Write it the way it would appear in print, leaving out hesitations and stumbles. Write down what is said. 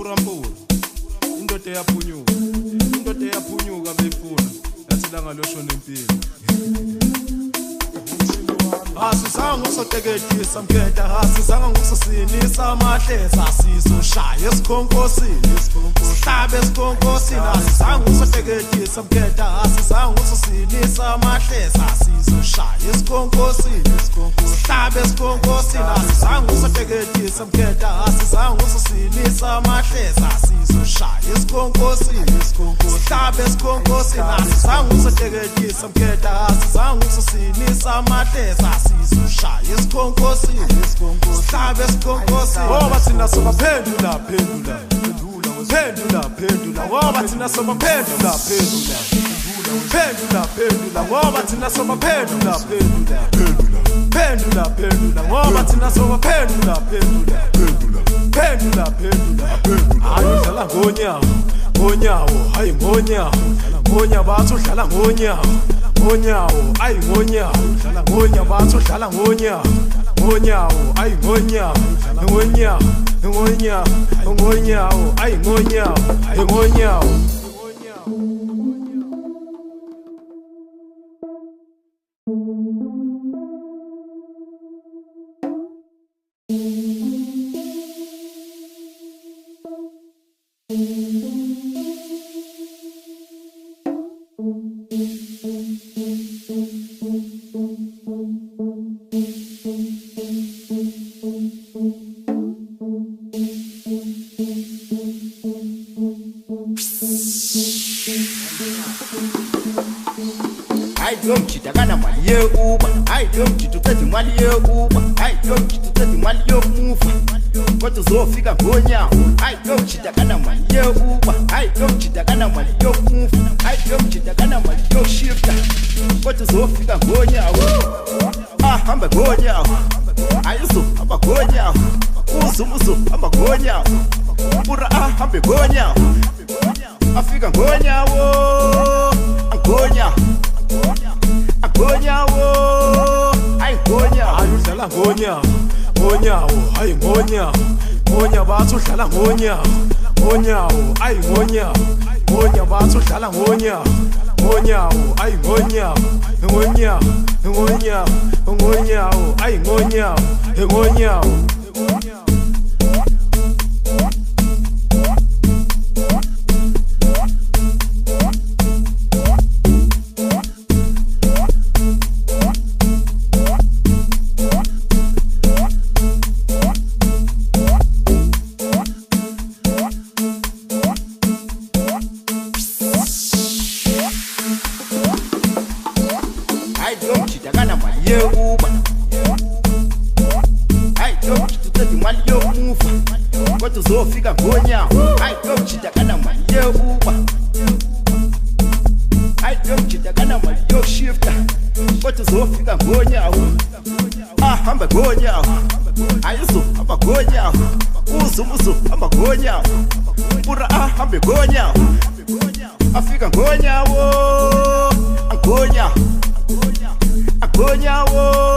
mpurampura indoda eyaphunyuka beyifuna yathi langa loshona impilo asizange usoteketisa mketa asizange ngusosinisa amahleza asizoshaya esikhonkosini sihlabe esikhonkosini asizange usoteketisa mketa asizange ngusosinisa amahleza asizoshaya esikhonkosini sihlabe esikhonkosini asizange usoteketisa mketa asizange ngusosinisa amahleza asizoshaya esikhonkosini sihlabe esikhonkosini asizange usoteketisa mketa asizange ngusosinisa amahleza sizoshaya esikhonkosini sihlabe esikhonkosini ngoba thina sobaphendula phendula ngoba thina sobaphendula phendula ngoba thina sobaphendula phendula ngoba thina sobaphendula phendula ayidlala ngonyawo hayi ngonya bathi udlala ngonyawo ayi ngonya bathi udlala ngonyawo ayi ngonya ayi ngonyawo I don't cheat, I got a money, Uber. I don't cheat to get the money, Uber. I don't cheat to get the money, move. What is all figure going now? I don't cheat, I got a money, Uber. I don't cheat, I got a money, move. I don't cheat, I got a money, shifter. What is all figure going now? I'm a going now. I used to, I'm a going now. Uzu, I'm a going now. Pura, I'm a going now. I figure going now. I'm going now. Agonyawo, ay gonya, ayudlala ngonyawo, hayi ngonya bathi udlala ngonyawo, ayi ngonya bathi udlala ngonyawo, ayi ngonyawo, ayi ngonyawo. I don't cheat, I got a money, Uber. I don't cheat to get the money, move. What is all figure going now? I don't cheat, I got a money, Uber. I don't cheat, I got a money, shifter. What is all figure going now? I'm a going now. I used to, I'm a going now. Uzu, I'm a going now. Pura, I'm a going now. I figure going now. I'm going now. Agonyawo